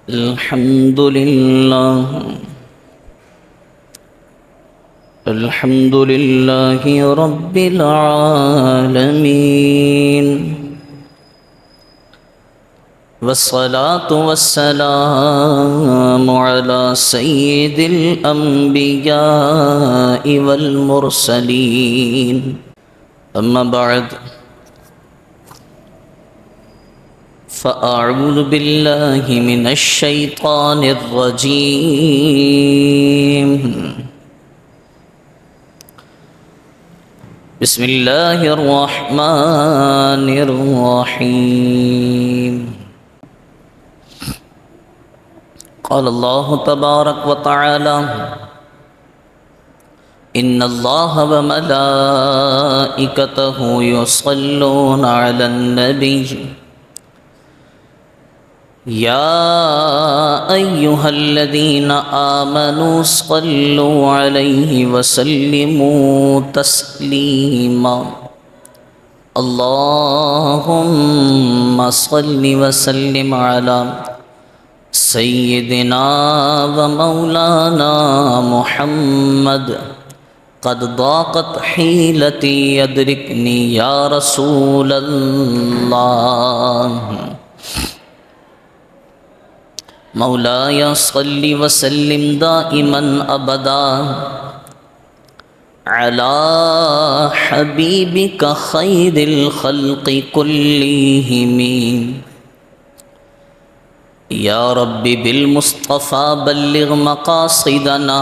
الحمد لله رب العالمين، والصلاة والسلام على سيد الأنبياء والمرسلين. أما بعد، فأعوذ بالله من الشيطان الرجيم. بسم الله الرحمن الرحيم. قال الله تبارك وتعالى: إن الله وملائكته يصلون على النبي يا أيها الذين آمنوا صلوا عليه وسلموا تسليما. اللهم صل وسلم على سيدنا ومولانا محمد. قد ضاقت حيلتي يدركني يا رسول الله. مولاي صل وسلم دائما ابدا على حبيبك خير الخلق كلهم. يا رب بالمصطفى بلغ مقاصدنا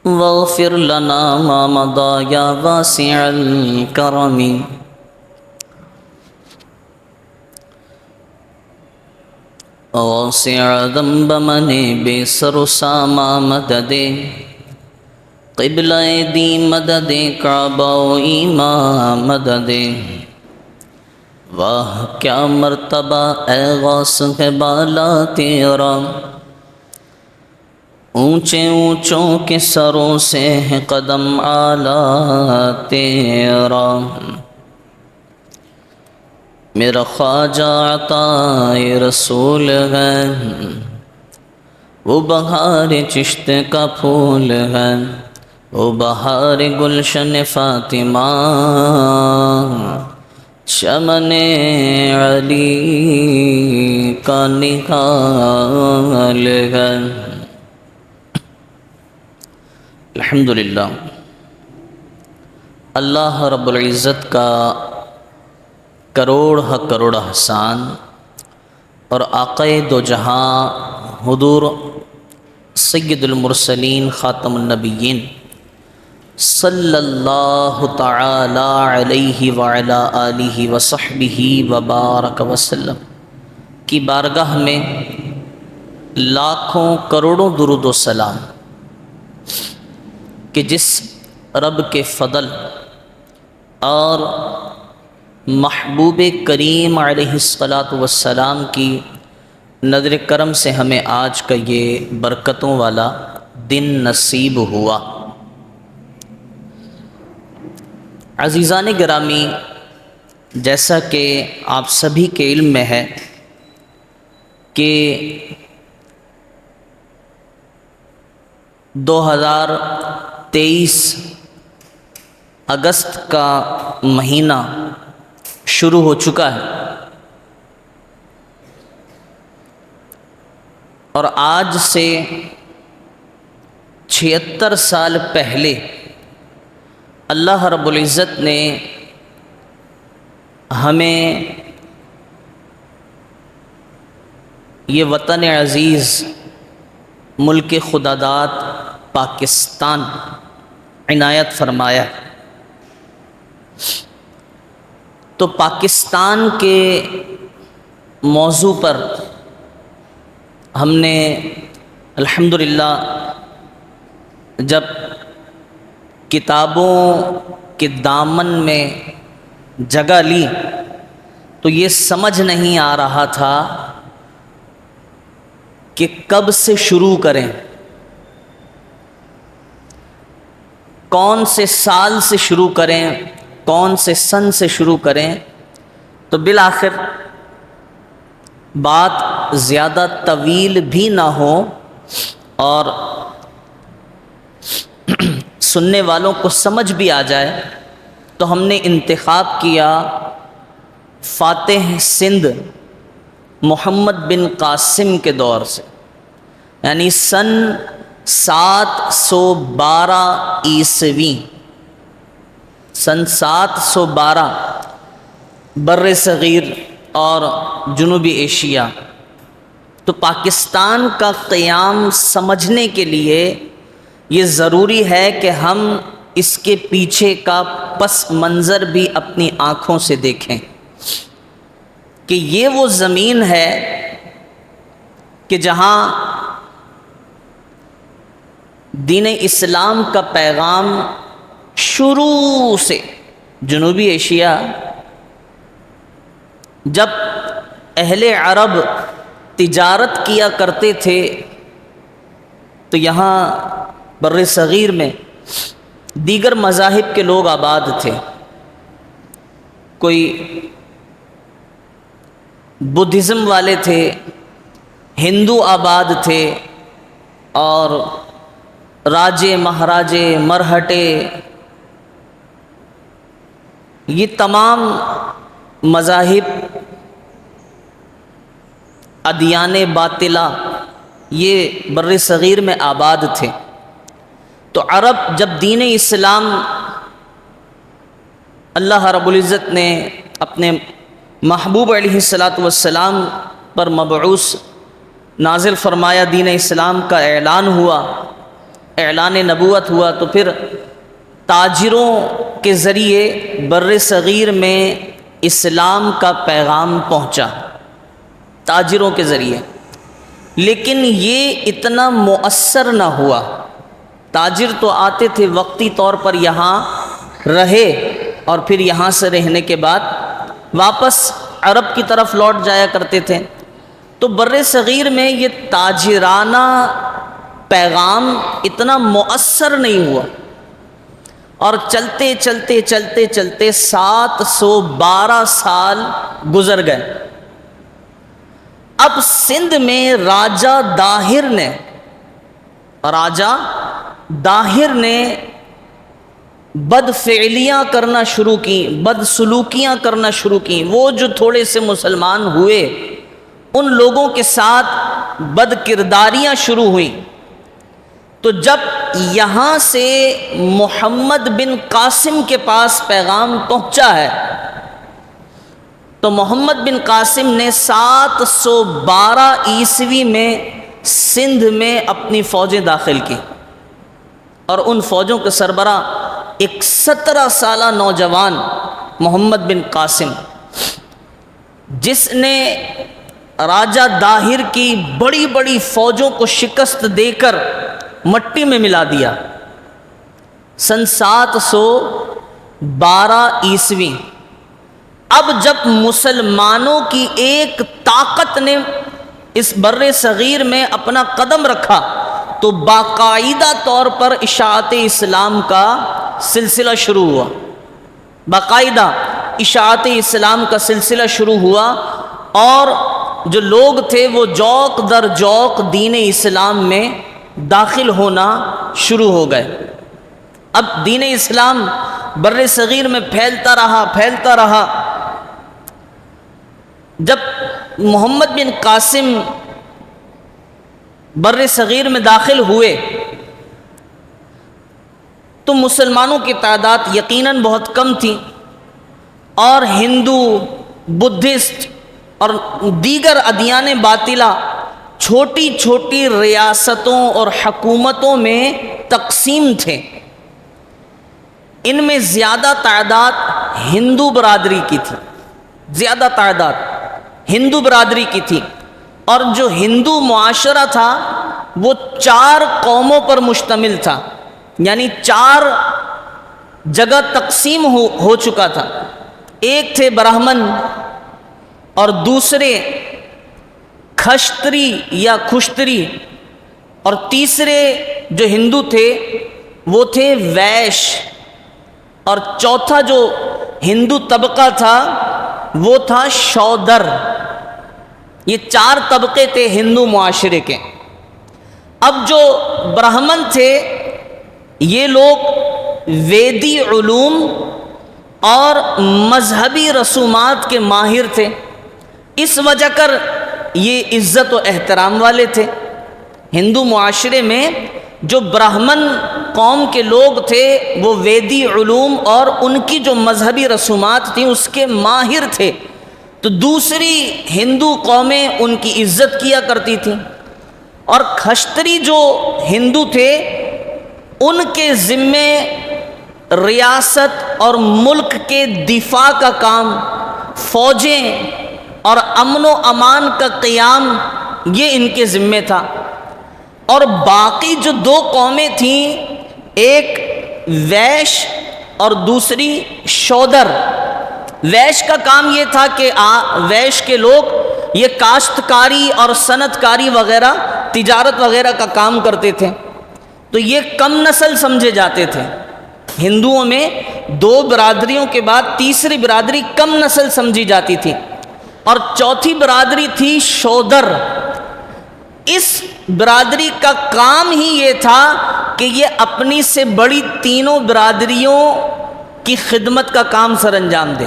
واغفر لنا ما مضى يا واسع الكرم. واسع ذنب من بے سر و ساما مدد قبلہ دی مدد کعبہ و ایمان مدد. واہ کیا مرتبہ اے غوث ہے بالا تیرا، اونچے اونچوں کے سروں سے ہے قدم اعلیٰ تیرا. میرا خواجہ عطائے رسول ہے، وہ بہار چشت کا پھول ہے، وہ بہار گلشن فاطمہ، چمن علی کا نہال ہے. الحمدللہ، اللہ رب العزت کا کروڑ کروڑ احسان اور آقا دو جہاں حضور سید المرسلین خاتم النبیین صلی اللہ تعالی علیہ وعلا آلہ وصحبہ وبارک وسلم کی بارگاہ میں لاکھوں کروڑوں درود و سلام کہ جس رب کے فضل اور محبوب کریم علیہ الصلاۃ کی نظر کرم سے ہمیں آج کا یہ برکتوں والا دن نصیب ہوا. عزیزان گرامی، جیسا کہ آپ سبھی کے علم میں ہے کہ 2023 اگست کا مہینہ شروع ہو چکا ہے، اور آج سے 76 سال پہلے اللہ رب العزت نے ہمیں یہ وطن عزیز ملک خداداد پاکستان عنایت فرمایا. تو پاکستان کے موضوع پر ہم نے الحمدللہ جب کتابوں کے دامن میں جگہ لی تو یہ سمجھ نہیں آ رہا تھا کہ کب سے شروع کریں، کون سے سال سے شروع کریں، کون سے سن سے شروع کریں. تو بالآخر بات زیادہ طویل بھی نہ ہو اور سننے والوں کو سمجھ بھی آ جائے، تو ہم نے انتخاب کیا فاتح سندھ محمد بن قاسم کے دور سے، یعنی سن 712 عیسوی، سن 712 بر صغیر اور جنوبی ایشیا۔ تو پاکستان کا قیام سمجھنے کے لیے یہ ضروری ہے کہ ہم اس کے پیچھے کا پس منظر بھی اپنی آنکھوں سے دیکھیں کہ یہ وہ زمین ہے کہ جہاں دین اسلام کا پیغام شروع سے، جنوبی ایشیا، جب اہل عرب تجارت کیا کرتے تھے تو یہاں بر صغیر میں دیگر مذاہب کے لوگ آباد تھے، کوئی بدھزم والے تھے، ہندو آباد تھے، اور راجے مہاراجے مرہٹے، یہ تمام مذاہب ادیان باطلہ یہ بر صغیر میں آباد تھے۔ تو عرب جب دین اسلام اللہ رب العزت نے اپنے محبوب علیہ السلام پر مبعوث نازل فرمایا، دین اسلام کا اعلان ہوا، اعلان نبوت ہوا، تو پھر تاجروں کے ذریعے بر صغیر میں اسلام کا پیغام پہنچا، تاجروں کے ذریعے، لیکن یہ اتنا مؤثر نہ ہوا۔ تاجر تو آتے تھے، وقتی طور پر یہاں رہے اور پھر یہاں سے رہنے کے بعد واپس عرب کی طرف لوٹ جایا کرتے تھے۔ تو بر صغیر میں یہ تاجرانہ پیغام اتنا مؤثر نہیں ہوا، اور چلتے چلتے چلتے چلتے 712 سال گزر گئے۔ اب سندھ میں راجہ داہر نے بد فعلیاں کرنا شروع کی، بد سلوکیاں کرنا شروع کی۔ وہ جو تھوڑے سے مسلمان ہوئے ان لوگوں کے ساتھ بد کرداریاں شروع ہوئیں۔ تو جب یہاں سے محمد بن قاسم کے پاس پیغام پہنچا ہے تو محمد بن قاسم نے 712 عیسوی میں سندھ میں اپنی فوجیں داخل کی، اور ان فوجوں کے سربراہ ایک 17 سالہ نوجوان محمد بن قاسم، جس نے راجہ داہر کی بڑی بڑی فوجوں کو شکست دے کر مٹی میں ملا دیا۔ سن 712 عیسوی اب جب مسلمانوں کی ایک طاقت نے اس بر صغیر میں اپنا قدم رکھا تو باقاعدہ طور پر اشاعت اسلام کا سلسلہ شروع ہوا، باقاعدہ اشاعت اسلام کا سلسلہ شروع ہوا، اور جو لوگ تھے وہ جوق در جوق دین اسلام میں داخل ہونا شروع ہو گئے۔ اب دین اسلام بر صغیر میں پھیلتا رہا۔ جب محمد بن قاسم بر صغیر میں داخل ہوئے تو مسلمانوں کی تعداد یقیناً بہت کم تھی، اور ہندو، بدھسٹ اور دیگر ادیان باطلہ چھوٹی چھوٹی ریاستوں اور حکومتوں میں تقسیم تھے۔ ان میں زیادہ تعداد ہندو برادری کی تھی، زیادہ تعداد ہندو برادری کی تھی، اور جو ہندو معاشرہ تھا وہ 4 قوموں پر مشتمل تھا، یعنی 4 جگہ تقسیم ہو چکا تھا۔ ایک تھے برہمن، اور دوسرے کھشتری یا کھشتری، اور تیسرے جو ہندو تھے وہ تھے ویش، اور چوتھا جو ہندو طبقہ تھا وہ تھا شودر۔ یہ 4 طبقے تھے ہندو معاشرے کے۔ اب جو برہمن تھے یہ لوگ ویدی علوم اور مذہبی رسومات کے ماہر تھے، اس وجہ کر یہ عزت و احترام والے تھے۔ ہندو معاشرے میں جو برہمن قوم کے لوگ تھے وہ ویدی علوم اور ان کی جو مذہبی رسومات تھیں اس کے ماہر تھے، تو دوسری ہندو قومیں ان کی عزت کیا کرتی تھیں۔ اور کھشتری جو ہندو تھے ان کے ذمے ریاست اور ملک کے دفاع کا کام، فوجیں اور امن و امان کا قیام یہ ان کے ذمے تھا۔ اور باقی جو 2 قومیں تھیں، ایک ویش اور دوسری شودر۔ ویش کا کام یہ تھا کہ ویش کے لوگ یہ کاشتکاری اور صنعت کاری وغیرہ تجارت وغیرہ کا کام کرتے تھے، تو یہ کم نسل سمجھے جاتے تھے۔ ہندوؤں میں 2 برادریوں کے بعد تیسری برادری کم نسل سمجھی جاتی تھی، اور چوتھی برادری تھی شودر۔ اس برادری کا کام ہی یہ تھا کہ یہ اپنی سے بڑی تینوں برادریوں کی خدمت کا کام سر انجام دے،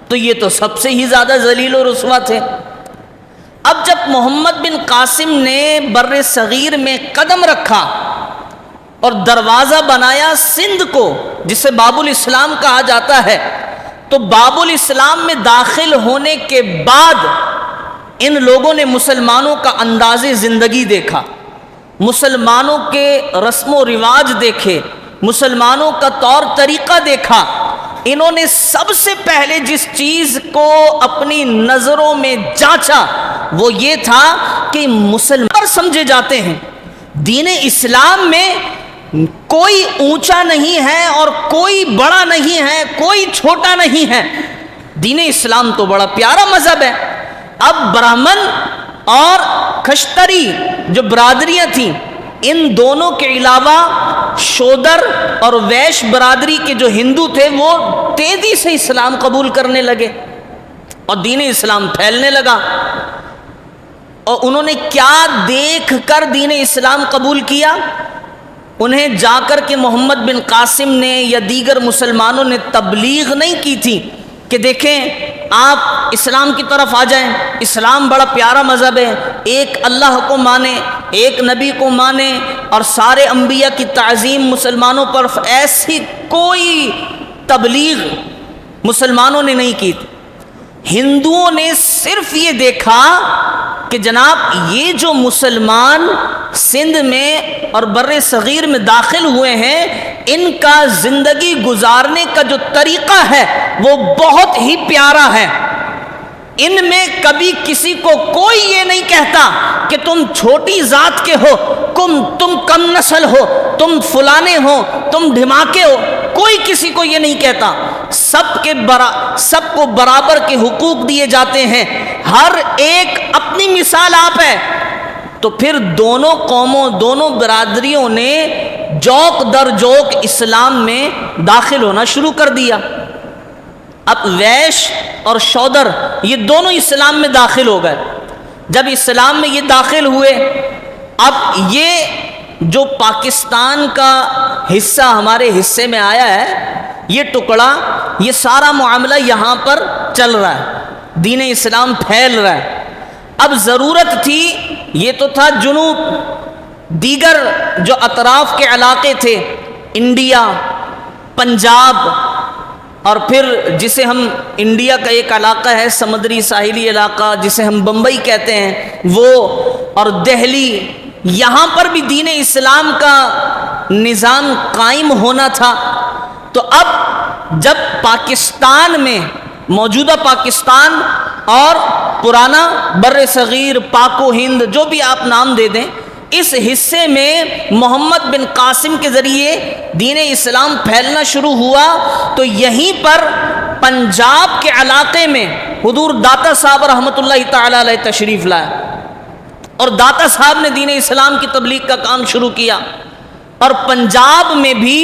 تو یہ تو سب سے ہی زیادہ ذلیل و رسوا تھے۔ اب جب محمد بن قاسم نے بر صغیر میں قدم رکھا اور دروازہ بنایا سندھ کو، جسے باب الاسلام کہا جاتا ہے، تو باب الاسلام میں داخل ہونے کے بعد ان لوگوں نے مسلمانوں کا انداز زندگی دیکھا، مسلمانوں کے رسم و رواج دیکھے، مسلمانوں کا طور طریقہ دیکھا۔ انہوں نے سب سے پہلے جس چیز کو اپنی نظروں میں جانچا وہ یہ تھا کہ مسلمان سمجھے جاتے ہیں، دین اسلام میں کوئی اونچا نہیں ہے اور کوئی بڑا نہیں ہے، کوئی چھوٹا نہیں ہے، دین اسلام تو بڑا پیارا مذہب ہے۔ اب برہمن اور کھشتری جو برادریاں تھیں، ان دونوں کے علاوہ شودر اور ویش برادری کے جو ہندو تھے وہ تیزی سے اسلام قبول کرنے لگے اور دین اسلام پھیلنے لگا۔ اور انہوں نے کیا دیکھ کر دین اسلام قبول کیا؟ انہیں جا کر کے محمد بن قاسم نے یا دیگر مسلمانوں نے تبلیغ نہیں کی تھی کہ دیکھیں آپ اسلام کی طرف آ جائیں، اسلام بڑا پیارا مذہب ہے، ایک اللہ کو مانے، ایک نبی کو مانے اور سارے انبیاء کی تعظیم مسلمانوں پر، ایسی کوئی تبلیغ مسلمانوں نے نہیں کی تھی۔ ہندوؤں نے صرف یہ دیکھا کہ جناب یہ جو مسلمان سندھ میں اور بر صغیر میں داخل ہوئے ہیں، ان کا زندگی گزارنے کا جو طریقہ ہے وہ بہت ہی پیارا ہے۔ ان میں کبھی کسی کو کوئی یہ نہیں کہتا کہ تم چھوٹی ذات کے ہو، تم کم نسل ہو، تم فلانے ہو، تم ڈھماکے ہو، کوئی کسی کو یہ نہیں کہتا۔ سب کو برابر کے حقوق دیے جاتے ہیں، ہر ایک اپنی مثال آپ ہے۔ تو پھر دونوں قوموں، دونوں برادریوں نے جوک در جوک اسلام میں داخل ہونا شروع کر دیا۔ اب ویش اور شودر یہ دونوں اسلام میں داخل ہو گئے۔ جب اسلام میں یہ داخل ہوئے، اب یہ جو پاکستان کا حصہ ہمارے حصے میں آیا ہے، یہ ٹکڑا، یہ سارا معاملہ یہاں پر چل رہا ہے، دین اسلام پھیل رہا ہے۔ اب ضرورت تھی، یہ تو تھا جنوب، دیگر جو اطراف کے علاقے تھے، انڈیا، پنجاب، اور پھر جسے ہم انڈیا کا ایک علاقہ ہے سمندری ساحلی علاقہ جسے ہم بمبئی کہتے ہیں، وہ اور دہلی، یہاں پر بھی دین اسلام کا نظام قائم ہونا تھا۔ تو اب جب پاکستان میں، موجودہ پاکستان اور پرانا بر صغیر، پاک و ہند، جو بھی آپ نام دے دیں، اس حصے میں محمد بن قاسم کے ذریعے دین اسلام پھیلنا شروع ہوا، تو یہیں پر پنجاب کے علاقے میں حضور داتا صاحب رحمۃ اللہ تعالی علیہ تشریف لائے، اور داتا صاحب نے دین اسلام کی تبلیغ کا کام شروع کیا، اور پنجاب میں بھی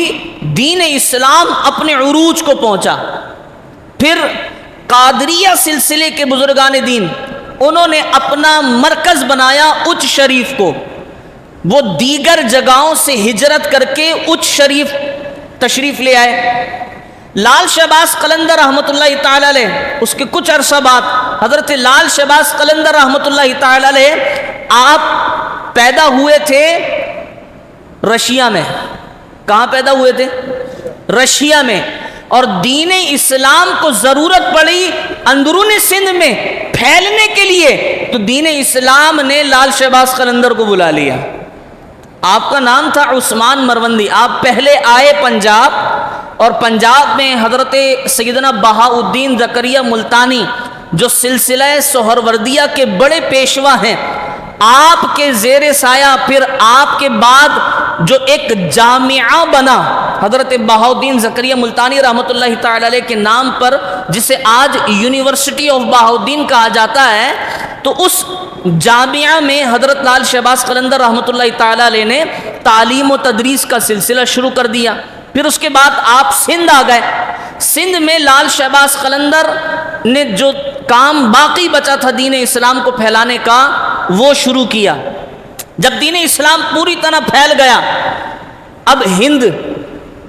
دین اسلام اپنے عروج کو پہنچا۔ پھر قادریہ سلسلے کے بزرگان دین، انہوں نے اپنا مرکز بنایا اچ شریف کو. وہ دیگر جگہوں سے ہجرت کر کے اچ شریف تشریف لے آئے. لال شہباز قلندر رحمۃ اللہ تعالی علیہ، اس کے کچھ عرصہ بعد حضرت لال شہباز قلندر رحمۃ اللہ تعالی علیہ آپ پیدا ہوئے تھے رشیا میں. کہاں پیدا ہوئے تھے؟ رشیا میں. اور دین اسلام کو ضرورت پڑی اندرون سندھ میں پھیلنے کے لیے، تو دین اسلام نے لال شہباز قلندر کو بلا لیا. آپ کا نام تھا عثمان مروندی. آپ پہلے آئے پنجاب، اور پنجاب میں حضرت سیدنا بہاؤالدین زکریا ملتانی جو سلسلہ سہروردیہ کے بڑے پیشوا ہیں، آپ کے زیر سایہ پھر آپ کے بعد جو ایک جامعہ بنا حضرت بہاؤالدین زکریا ملتانی رحمۃ اللہ تعالی علیہ کے نام پر، جسے آج یونیورسٹی آف بہاؤالدین کہا جاتا ہے، تو اس جامعہ میں حضرت لال شہباز قلندر رحمۃ اللہ تعالی علیہ نے تعلیم و تدریس کا سلسلہ شروع کر دیا. پھر اس کے بعد آپ سندھ آ گئے. سندھ میں لال شہباز قلندر نے جو کام باقی بچا تھا دین اسلام کو پھیلانے کا وہ شروع کیا. جب دین اسلام پوری طرح پھیل گیا، اب ہند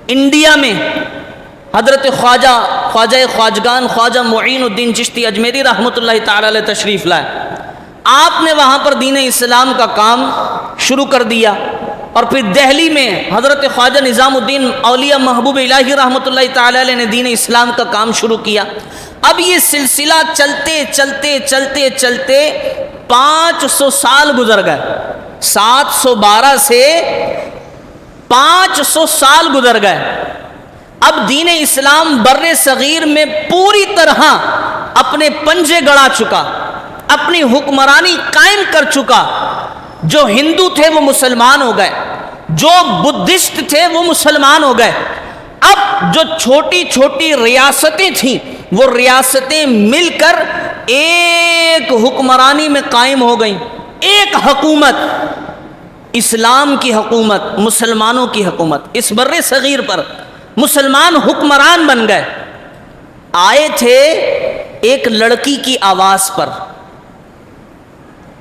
انڈیا میں حضرت خواجہ خواجگان خواجہ معین الدین چشتی اجمیری رحمۃ اللہ تعالی علیہ تشریف لائے. آپ نے وہاں پر دین اسلام کا کام شروع کر دیا. اور پھر دہلی میں حضرت خواجہ نظام الدین اولیاء محبوب الہی رحمۃ اللہ تعالی علیہ نے دین اسلام کا کام شروع کیا. اب یہ سلسلہ چلتے چلتے چلتے چلتے 500 سال گزر گئے. 712 سے 500 سال گزر گئے. اب دین اسلام بر صغیر میں پوری طرح اپنے پنجے گڑا چکا، اپنی حکمرانی قائم کر چکا. جو ہندو تھے وہ مسلمان ہو گئے، جو بدھسٹ تھے وہ مسلمان ہو گئے. اب جو چھوٹی چھوٹی ریاستیں تھیں وہ ریاستیں مل کر ایک حکمرانی میں قائم ہو گئیں. ایک حکومت، اسلام کی حکومت، مسلمانوں کی حکومت. اس بر صغیر پر مسلمان حکمران بن گئے. آئے تھے ایک لڑکی کی آواز پر،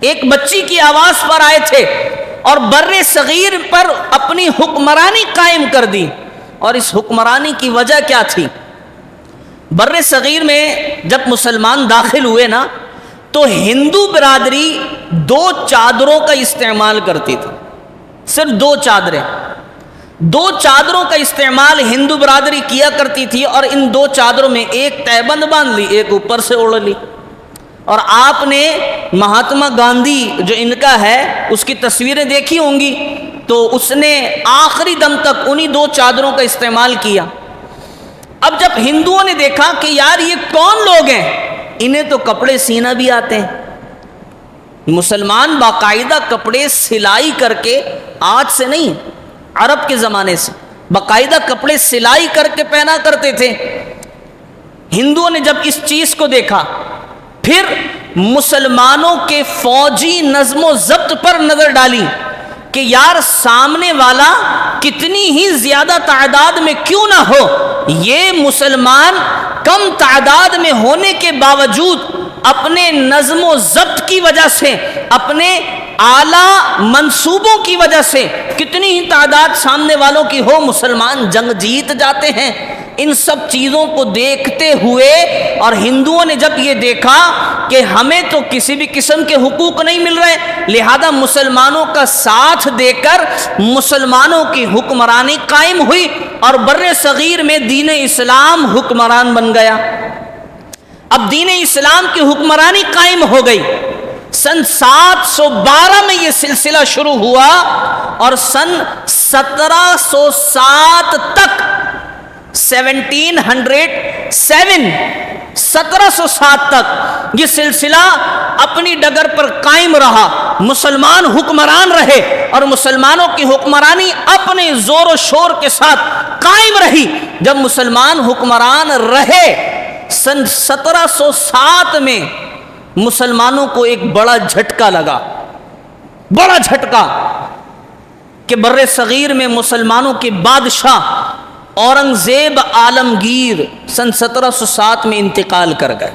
ایک بچی کی آواز پر آئے تھے، اور بر صغیر پر اپنی حکمرانی قائم کر دی. اور اس حکمرانی کی وجہ کیا تھی؟ بر صغیر میں جب مسلمان داخل ہوئے نا، تو ہندو برادری 2 چادروں کا استعمال کرتی تھی. صرف 2 چادریں، 2 چادروں کا استعمال ہندو برادری کیا کرتی تھی. اور ان 2 چادروں میں ایک تہبند باندھ لی، ایک اوپر سے اوڑھ لی. اور آپ نے مہاتما گاندھی جو ان کا ہے اس کی تصویریں دیکھی ہوں گی، تو اس نے آخری دم تک انہی 2 چادروں کا استعمال کیا. اب جب ہندوؤں نے دیکھا کہ یار یہ کون لوگ ہیں، انہیں تو کپڑے سینا بھی آتے ہیں. مسلمان باقاعدہ کپڑے سلائی کر کے، آج سے نہیں، عرب کے زمانے سے باقاعدہ کپڑے سلائی کر کے پہنا کرتے تھے. ہندوؤں نے جب اس چیز کو دیکھا، پھر مسلمانوں کے فوجی نظم و ضبط پر نظر ڈالی کہ یار سامنے والا کتنی ہی زیادہ تعداد میں کیوں نہ ہو، یہ مسلمان کم تعداد میں ہونے کے باوجود اپنے نظم و ضبط کی وجہ سے، اپنے اعلیٰ منصوبوں کی وجہ سے، کتنی ہی تعداد سامنے والوں کی ہو، مسلمان جنگ جیت جاتے ہیں. ان سب چیزوں کو دیکھتے ہوئے اور ہندوؤں نے جب یہ دیکھا کہ ہمیں تو کسی بھی قسم کے حقوق نہیں مل رہے، لہذا مسلمانوں کا ساتھ دے کر مسلمانوں کی حکمرانی قائم ہوئی، اور بر صغیر میں دین اسلام حکمران بن گیا. اب دین اسلام کی حکمرانی قائم ہو گئی. سن 712 میں یہ سلسلہ شروع ہوا، اور سن 1707 تک 1707 تک یہ سلسلہ اپنی ڈگر پر قائم رہا. مسلمان حکمران رہے، اور مسلمانوں کی حکمرانی اپنے زور و شور کے ساتھ قائم رہی. جب مسلمان حکمران رہے، سن 1707 میں مسلمانوں کو ایک بڑا جھٹکا لگا، بڑا جھٹکا، کہ بر صغیر میں مسلمانوں کے بادشاہ اورنگزیب عالمگیر سن 1707 میں انتقال کر گئے.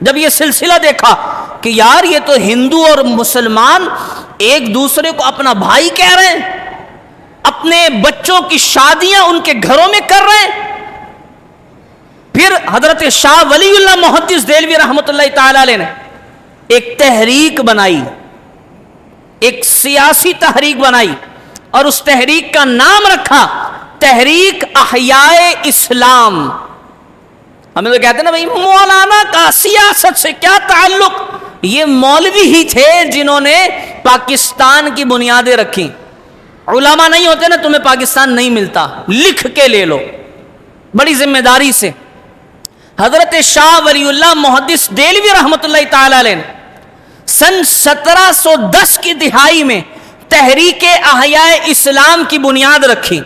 جب یہ سلسلہ دیکھا کہ یار یہ تو ہندو اور مسلمان ایک دوسرے کو اپنا بھائی کہہ رہے ہیں، اپنے بچوں کی شادیاں ان کے گھروں میں کر رہے ہیں، پھر حضرت شاہ ولی اللہ محدث دہلوی رحمۃ اللہ تعالی علیہ نے ایک تحریک بنائی، ایک سیاسی تحریک بنائی، اور اس تحریک کا نام رکھا تحریک احیاء اسلام۔ ہمیں تو کہتے ہیں نا بھائی مولانا کا سیاست سے کیا تعلق، یہ مولوی ہی تھے جنہوں نے پاکستان کی بنیادیں رکھی۔ علماء نہیں ہوتے نا تمہیں پاکستان نہیں ملتا، لکھ کے لے لو بڑی ذمہ داری سے۔ حضرت شاہ ولی اللہ محدث دہلوی رحمۃ اللہ تعالی علیہ نے سن 1710 کی دہائی میں تحریک احیاء اسلام کی بنیاد رکھی،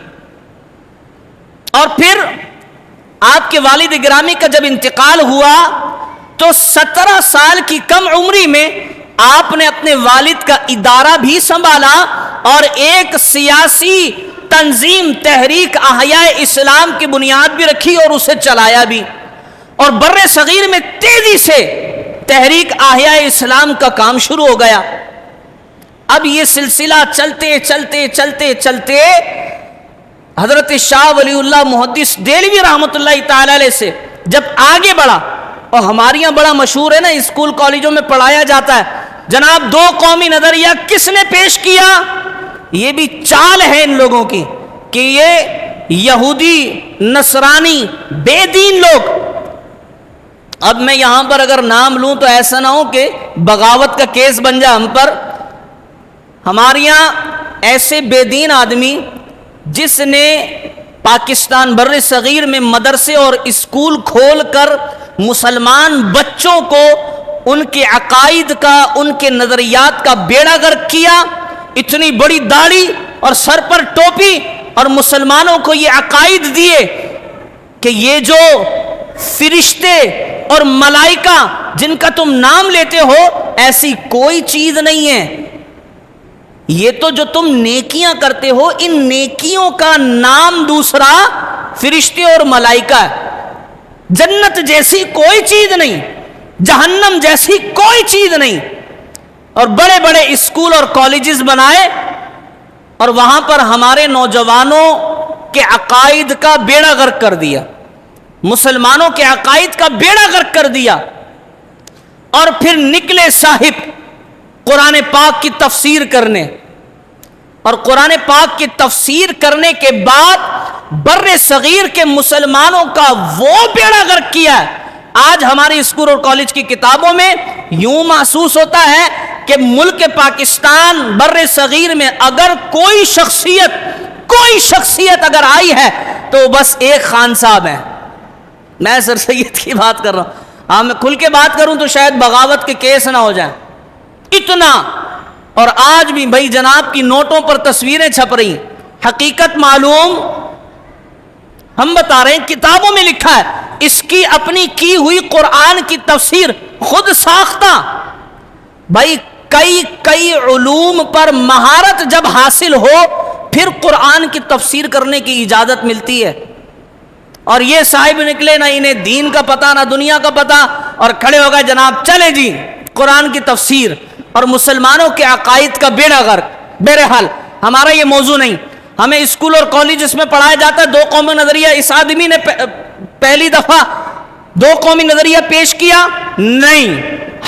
اور پھر آپ کے والد گرامی کا جب انتقال ہوا تو 17 سال کی کم عمری میں آپ نے اپنے والد کا ادارہ بھی سنبھالا اور ایک سیاسی تنظیم تحریک احیاء اسلام کی بنیاد بھی رکھی اور اسے چلایا بھی، اور بر صغیر میں تیزی سے تحریک احیاء اسلام کا کام شروع ہو گیا۔ اب یہ سلسلہ چلتے چلتے چلتے چلتے حضرت شاہ ولی اللہ محدث دہلوی رحمۃ اللہ تعالی علیہ سے جب آگے بڑھا، اور ہمارے یہاں بڑا مشہور ہے نا، اسکول کالجوں میں پڑھایا جاتا ہے، جناب دو قومی نظریہ کس نے پیش کیا؟ یہ بھی چال ہے ان لوگوں کی کہ یہ یہودی نصرانی بے دین لوگ، اب میں یہاں پر اگر نام لوں تو ایسا نہ ہو کہ بغاوت کا کیس بن جائے ہم پر۔ ہمارے یہاں ایسے بے دین آدمی جس نے پاکستان بر صغیر میں مدرسے اور اسکول کھول کر مسلمان بچوں کو ان کے عقائد کا، ان کے نظریات کا بیڑا غرق کیا، اتنی بڑی داڑھی اور سر پر ٹوپی، اور مسلمانوں کو یہ عقائد دیے کہ یہ جو فرشتے اور ملائکہ جن کا تم نام لیتے ہو ایسی کوئی چیز نہیں ہے، یہ تو جو تم نیکیاں کرتے ہو ان نیکیوں کا نام دوسرا فرشتے اور ملائکہ ہے، جنت جیسی کوئی چیز نہیں، جہنم جیسی کوئی چیز نہیں۔ اور بڑے بڑے اسکول اور کالجز بنائے اور وہاں پر ہمارے نوجوانوں کے عقائد کا بیڑا غرق کر دیا، مسلمانوں کے عقائد کا بیڑا غرق کر دیا، اور پھر نکلے صاحب قرآن پاک کی تفسیر کرنے، اور قرآن پاک کی تفسیر کرنے کے بعد بر صغیر کے مسلمانوں کا وہ بیڑا غرق کیا ہے۔ آج ہمارے اسکول اور کالج کی کتابوں میں یوں محسوس ہوتا ہے کہ ملک پاکستان بر صغیر میں اگر کوئی شخصیت اگر آئی ہے تو بس ایک خان صاحب ہیں۔ میں سر سید کی بات کر رہا ہوں، ہاں میں کھل کے بات کروں تو شاید بغاوت کے کیس نہ ہو جائیں، اتنا۔ اور آج بھی بھائی جناب کی نوٹوں پر تصویریں چھپ رہی، حقیقت معلوم ہم بتا رہے ہیں، کتابوں میں لکھا ہے، اس کی اپنی کی ہوئی قرآن کی تفسیر خود ساختہ۔ بھائی کئی علوم پر مہارت جب حاصل ہو پھر قرآن کی تفسیر کرنے کی اجازت ملتی ہے۔ اور یہ صاحب نکلے نہ انہیں دین کا پتہ نہ دنیا کا پتہ، اور کھڑے ہو گئے جناب چلے جی قرآن کی تفسیر اور مسلمانوں کے عقائد کا بیڑا غرق۔ بہرحال ہمارا یہ موضوع نہیں، ہمیں اسکول اور کالج اس میں پڑھایا جاتا ہے دو قومی نظریہ۔ اس آدمی نے پہلی دفعہ دو قومی نظریہ پیش کیا نہیں،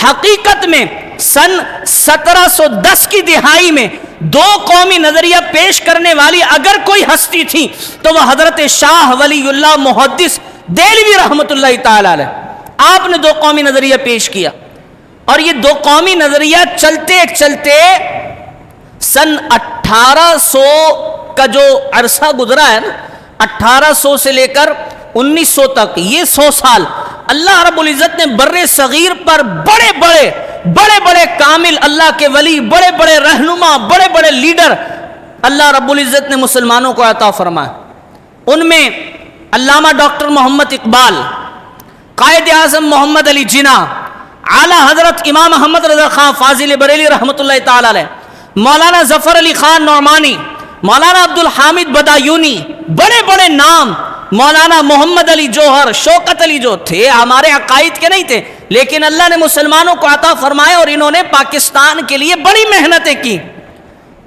حقیقت میں سن 1710 کی دہائی میں دو قومی نظریہ پیش کرنے والی اگر کوئی ہستی تھی تو وہ حضرت شاہ ولی اللہ محدث دہلوی رحمۃ اللہ تعالی علیہ، آپ نے دو قومی نظریہ پیش کیا، اور یہ دو قومی نظریہ چلتے چلتے سن 1800 کا جو عرصہ گزرا ہے نا، 1800 سے لے کر 1900 تک، یہ 100 سال اللہ رب العزت نے بر صغیر پر بڑے بڑے کامل اللہ کے ولی، بڑے بڑے رہنما، بڑے بڑے لیڈر اللہ رب العزت نے مسلمانوں کو عطا فرمایا۔ ان میں علامہ ڈاکٹر محمد اقبال، قائد اعظم محمد علی جناح، اعلیٰ حضرت امام محمد رضا خان فاضل بریلی رحمۃ اللہ تعالی علیہ، مولانا ظفر علی خان نعمانی، مولانا عبد الحامد بدایونی، بڑے بڑے نام مولانا محمد علی جوہر، شوکت علی جو تھے ہمارے عقائد کے نہیں تھے، لیکن اللہ نے مسلمانوں کو عطا فرمایا اور انہوں نے پاکستان کے لیے بڑی محنتیں کی،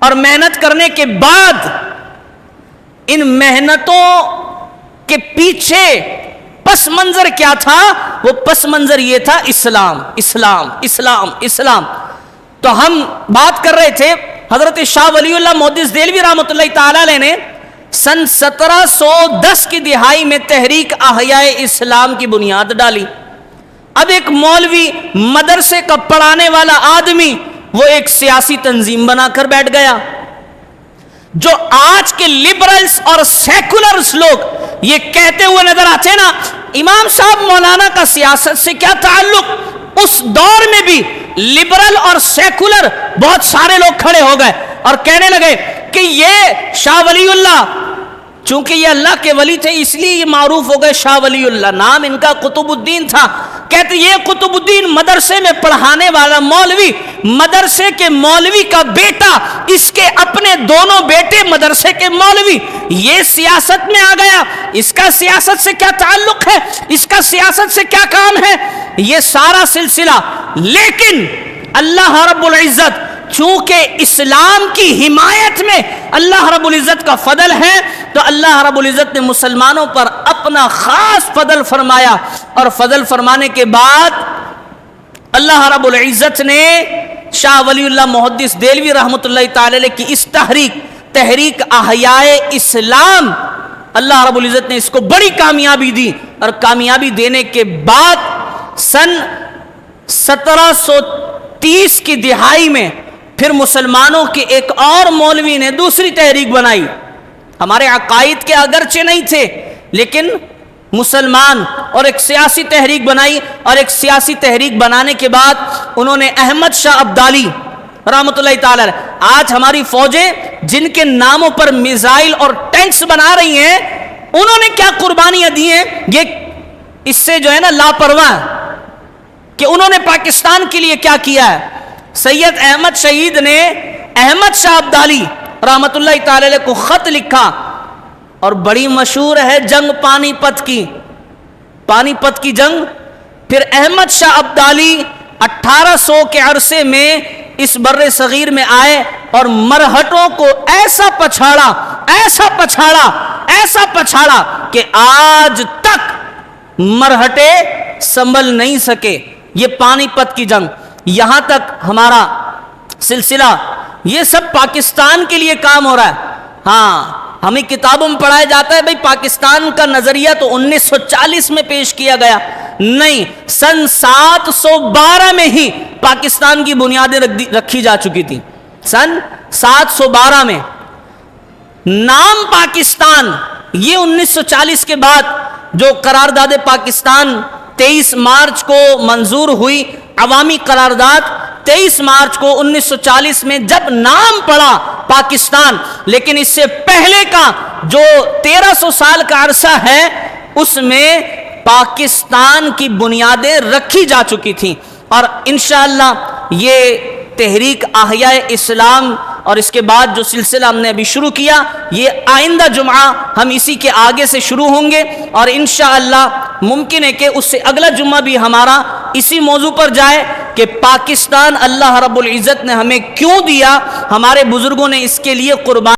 اور محنت کرنے کے بعد ان محنتوں کے پیچھے پس منظر کیا تھا؟ وہ پس منظر یہ تھا اسلام اسلام اسلام اسلام۔ تو ہم بات کر رہے تھے حضرت شاہ ولی اللہ محدث دہلوی رحمۃ اللہ تعالی علیہ نے سن 1710 کی دہائی میں تحریک احیاء اسلام کی بنیاد ڈالی۔ اب ایک مولوی، مدرسے کا پڑھانے والا آدمی، وہ ایک سیاسی تنظیم بنا کر بیٹھ گیا۔ جو آج کے لبرلز اور سیکولرز لوگ یہ کہتے ہوئے نظر آتے ہیں نا، امام صاحب مولانا کا سیاست سے کیا تعلق؟ اس دور میں بھی لبرل اور سیکولر بہت سارے لوگ کھڑے ہو گئے اور کہنے لگے کہ یہ شاہ ولی اللہ، چونکہ یہ اللہ کے ولی تھے اس لیے یہ معروف ہو گئے شاہ ولی اللہ، نام ان کا قطب الدین تھا۔ کہتے یہ قطب الدین مدرسے میں پڑھانے والا مولوی، مدرسے کے مولوی کا بیٹا، اس کے اپنے دونوں بیٹے مدرسے کے مولوی، یہ سیاست میں آ گیا، اس کا سیاست سے کیا تعلق ہے، اس کا سیاست سے کیا کام ہے، یہ سارا سلسلہ۔ لیکن اللہ رب العزت چونکہ اسلام کی حمایت میں اللہ رب العزت کا فضل ہے، تو اللہ رب العزت نے مسلمانوں پر اپنا خاص فضل فرمایا، اور فضل فرمانے کے بعد اللہ رب العزت نے شاہ ولی اللہ محدث دہلوی رحمۃ اللہ تعالی علیہ کی اس تحریک احیاء اسلام، اللہ رب العزت نے اس کو بڑی کامیابی دی، اور کامیابی دینے کے بعد سن 1730 کی دہائی میں پھر مسلمانوں کے ایک اور مولوی نے دوسری تحریک بنائی۔ ہمارے عقائد کے اگرچہ نہیں تھے، لیکن مسلمان، اور ایک سیاسی تحریک بنائی، اور ایک سیاسی تحریک بنانے کے بعد انہوں نے احمد شاہ ابدالی رحمۃ اللہ تعالی علیہ، آج ہماری فوجیں جن کے ناموں پر میزائل اور ٹینکس بنا رہی ہیں، انہوں نے کیا قربانیاں دی ہیں، یہ اس سے جو ہے نا لاپرواہ کہ انہوں نے پاکستان کے لیے کیا کیا ہے۔ سید احمد شہید نے احمد شاہ ابدالی رحمت اللہ تعالی علیہ کو خط لکھا، اور بڑی مشہور ہے جنگ پانی پت کی جنگ۔ پھر احمد شاہ ابدالی 1800 کے عرصے میں اس بر صغیر میں آئے اور مرہٹوں کو ایسا پچھاڑا کہ آج تک مرہٹے سنبھل نہیں سکے۔ یہ پانی پت کی جنگ، یہاں تک ہمارا سلسلہ یہ سب پاکستان کے لیے کام ہو رہا ہے۔ ہاں، ہمیں کتابوں میں پڑھایا جاتا ہے بھئی پاکستان کا نظریہ تو 1940 میں پیش کیا گیا، نہیں، سن 712 میں ہی پاکستان کی بنیادیں رکھی جا چکی تھی۔ سن 712 میں نام پاکستان، یہ 1940 کے بعد جو قرارداد پاکستان 23 مارچ کو منظور ہوئی، عوامی قرارداد 23 مارچ کو 1940 میں جب نام پڑا پاکستان، لیکن اس سے پہلے کا جو 1300 سال کا عرصہ ہے اس میں پاکستان کی بنیادیں رکھی جا چکی تھیں، اور انشاءاللہ یہ تحریک احیاء اسلام اور اس کے بعد جو سلسلہ ہم نے ابھی شروع کیا، یہ آئندہ جمعہ ہم اسی کے آگے سے شروع ہوں گے، اور انشاءاللہ ممکن ہے کہ اس سے اگلا جمعہ بھی ہمارا اسی موضوع پر جائے کہ پاکستان اللہ رب العزت نے ہمیں کیوں دیا، ہمارے بزرگوں نے اس کے لیے قربان